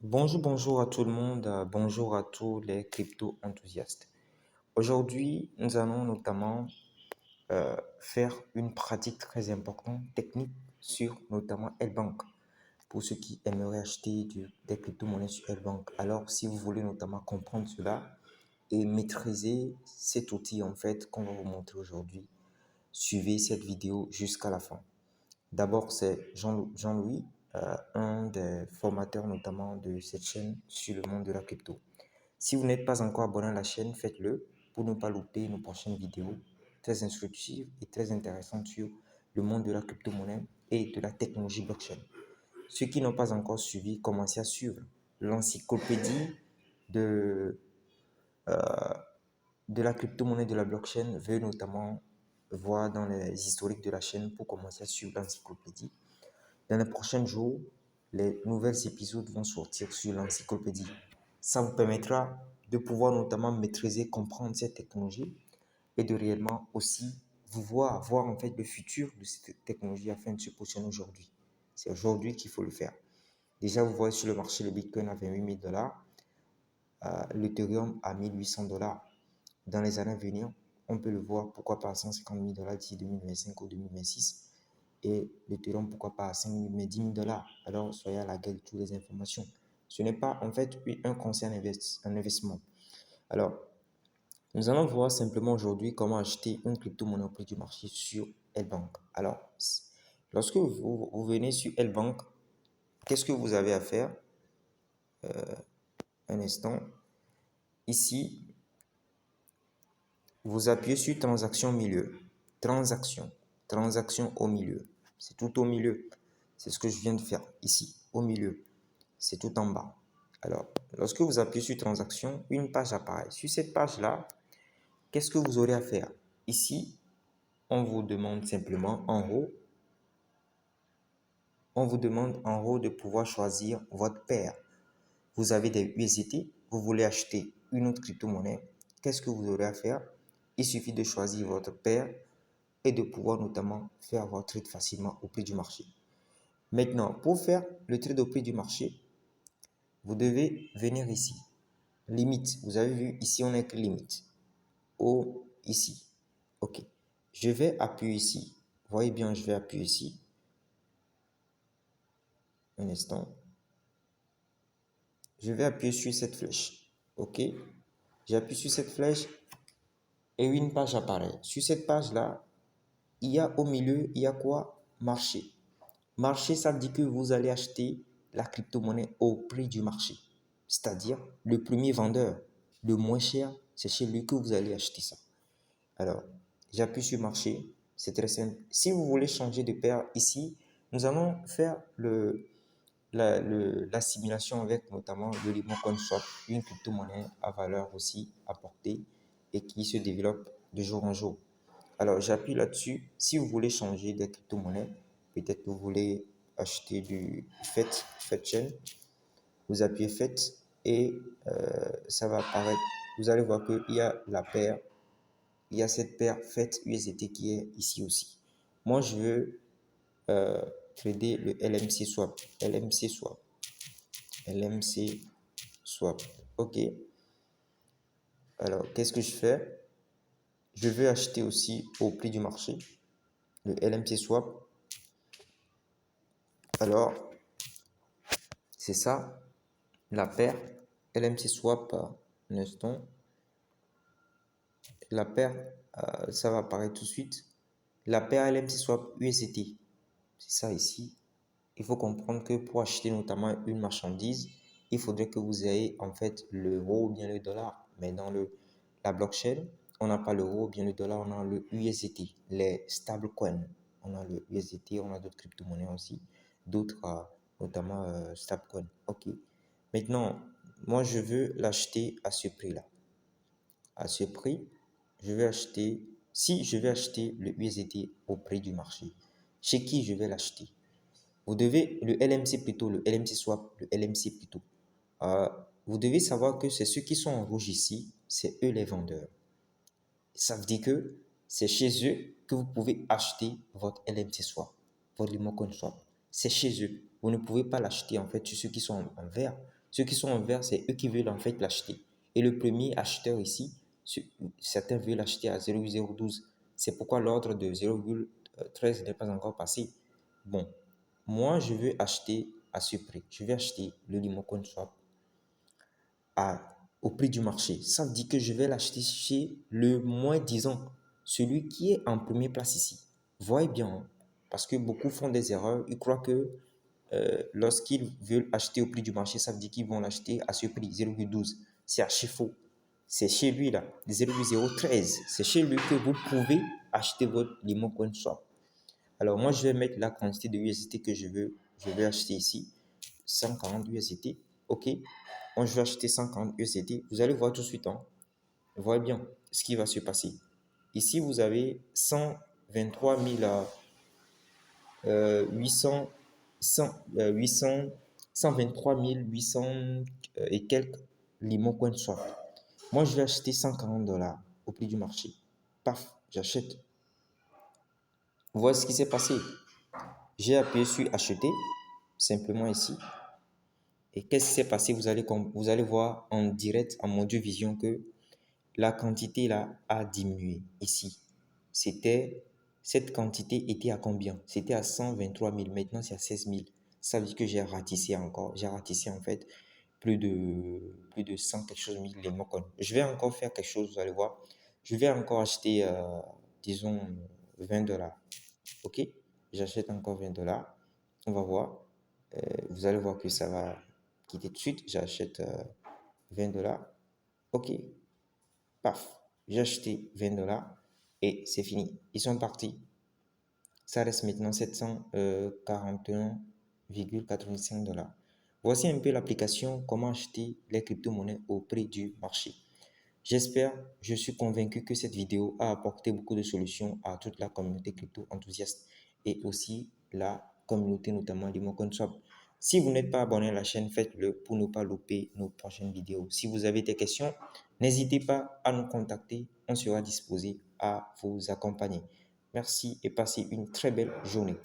Bonjour à tout le monde, bonjour à tous les crypto-enthousiastes. Aujourd'hui, nous allons notamment faire une pratique très importante, technique, sur notamment L-Bank, pour ceux qui aimeraient acheter des crypto-monnaies sur L-Bank. Alors, si vous voulez notamment comprendre cela et maîtriser cet outil en fait qu'on va vous montrer aujourd'hui, suivez cette vidéo jusqu'à la fin. D'abord, c'est Jean-Louis, un des formateurs notamment de cette chaîne sur le monde de la crypto. Si vous n'êtes pas encore abonné à la chaîne, faites-le pour ne pas louper nos prochaines vidéos très instructives et très intéressantes sur le monde de la crypto-monnaie et de la technologie blockchain. Ceux qui n'ont pas encore suivi, commencez à suivre l'encyclopédie de, de la crypto-monnaie de la blockchain. Veuillez notamment voir dans les historiques de la chaîne pour commencer à suivre l'encyclopédie. Dans les prochains jours, les nouvelles épisodes vont sortir sur l'encyclopédie. Ça vous permettra de pouvoir notamment maîtriser, comprendre cette technologie et de réellement aussi voir en fait le futur de cette technologie afin de se positionner aujourd'hui. C'est aujourd'hui qu'il faut le faire. Déjà, vous voyez sur le marché, le Bitcoin à 28 000 dollars, l'Ethereum à 1800 dollars. Dans les années à venir, on peut le voir, pourquoi pas à 150 000 dollars d'ici 2025 ou 2026. Et l'Ethereum, pourquoi pas à 5 000, mais 10 000 dollars. Alors, soyez à la guerre de toutes les informations. Ce n'est pas en fait un conseil en investissement. Alors, nous allons voir simplement aujourd'hui comment acheter une crypto-monnaie au prix du marché sur L-Bank. Alors, lorsque vous venez sur L-Bank, qu'est-ce que vous avez à faire? Un instant. Ici, vous appuyez sur transaction au milieu. Transaction au milieu. C'est tout au milieu. C'est ce que je viens de faire ici, au milieu. C'est tout en bas. Alors, lorsque vous appuyez sur transaction, une page apparaît. Sur cette page-là, qu'est-ce que vous aurez à faire? Ici, on vous demande simplement en haut, de pouvoir choisir votre paire. Vous avez des USDT, vous voulez acheter une autre crypto-monnaie. Qu'est-ce que vous aurez à faire? Il suffit de choisir votre paire et de pouvoir notamment faire votre trade facilement au prix du marché. Maintenant, pour faire le trade au prix du marché, vous devez venir ici. Limite, vous avez vu ici, on a écrit limite. Ou ici. OK. Je vais appuyer ici. Voyez bien, je vais appuyer ici. Un instant. Je vais appuyer sur cette flèche. OK. J'appuie sur cette flèche et une page apparaît. Sur cette page-là, il y a au milieu, il y a quoi? Marché. Marché, ça dit que vous allez acheter la crypto-monnaie au prix du marché. C'est-à-dire, le premier vendeur, le moins cher, c'est chez lui que vous allez acheter ça. Alors, j'appuie sur marché. C'est très simple. Si vous voulez changer de paire ici, nous allons faire la simulation avec notamment le Limon Swap, une crypto-monnaie à valeur aussi apportée et qui se développe de jour en jour. Alors, j'appuie là-dessus. Si vous voulez changer de crypto-monnaie, peut-être que vous voulez acheter du FET chain, vous appuyez FET et ça va apparaître. Vous allez voir qu'il y a la paire, il y a cette paire FET USDT qui est ici aussi. Moi, je veux trader le LMC Swap. LMC Swap. LMC Swap. OK. Alors, qu'est-ce que je fais? Je veux acheter aussi au prix du marché le LMC Swap. Alors, c'est ça, la paire LMC Swap, un instant. La paire, ça va apparaître tout de suite. La paire LMC Swap USDT, c'est ça ici. Il faut comprendre que pour acheter notamment une marchandise, il faudrait que vous ayez en fait l'euro ou bien le dollar. Mais dans la blockchain, on n'a pas l'euro ou bien le dollar, on a le USDT, les stablecoins. On a le USDT, on a d'autres crypto-monnaies aussi, d'autres notamment stablecoins. OK. Maintenant, moi, je veux l'acheter à ce prix-là. À ce prix, si je vais acheter le USDT au prix du marché, chez qui je vais l'acheter? Vous devez, le LMC plutôt, le LMC swap, le LMC plutôt. Vous devez savoir que c'est ceux qui sont en rouge ici, c'est eux les vendeurs. Ça veut dire que c'est chez eux que vous pouvez acheter votre LMC swap, votre Limocoin swap. C'est chez eux. Vous ne pouvez pas l'acheter en fait chez ceux qui sont en vert. Ceux qui sont en vert, c'est eux qui veulent en fait l'acheter. Et le premier acheteur ici, certains veulent l'acheter à 0,012. C'est pourquoi l'ordre de 0,13 n'est pas encore passé. Bon, moi, je veux acheter à ce prix. Je vais acheter le Limocoin Swap au prix du marché. Ça veut dire que je vais l'acheter chez le moins disant, celui qui est en première place ici. Voyez bien, hein, parce que beaucoup font des erreurs. Ils croient que lorsqu'ils veulent acheter au prix du marché, ça veut dire qu'ils vont l'acheter à ce prix, 0,12. C'est archi faux. C'est chez lui là, 0,013. C'est chez lui que vous pouvez acheter votre Limocoin Swap. Alors moi, je vais mettre la quantité de USDT que je vais acheter ici. 140 USDT. OK. Moi, je vais acheter 140 USDT. Vous allez voir tout de suite. Hein. Voyez bien ce qui va se passer. Ici, vous avez 123 800, 123 800 et quelques Limocoin Swap. Moi, je vais acheter 140 $ au prix du marché. Paf, j'achète. Vous voyez ce qui s'est passé. J'ai appuyé sur acheter, simplement ici. Et qu'est-ce qui s'est passé? Vous allez voir en direct, en mode vision, que la quantité là a diminué ici. Cette quantité était à combien? C'était à 123 000. Maintenant, c'est à 16 000. Ça veut dire que j'ai ratissé encore. J'ai ratissé en fait plus de 100 quelque chose mille les Limocoin. Je vais encore faire quelque chose, vous allez voir. Je vais encore acheter, disons, 20 $. OK? J'achète encore 20 $. On va voir. Vous allez voir que ça va quitter tout de suite. J'achète 20 $. OK. Paf. J'ai acheté 20 $ et c'est fini. Ils sont partis. Ça reste maintenant 741,85 $. Voici un peu l'application comment acheter les crypto-monnaies au prix du marché. J'espère, je suis convaincu que cette vidéo a apporté beaucoup de solutions à toute la communauté crypto enthousiaste et aussi la communauté notamment Limocoin Swap. Si vous n'êtes pas abonné à la chaîne, faites-le pour ne pas louper nos prochaines vidéos. Si vous avez des questions, n'hésitez pas à nous contacter. On sera disposé à vous accompagner. Merci et passez une très belle journée.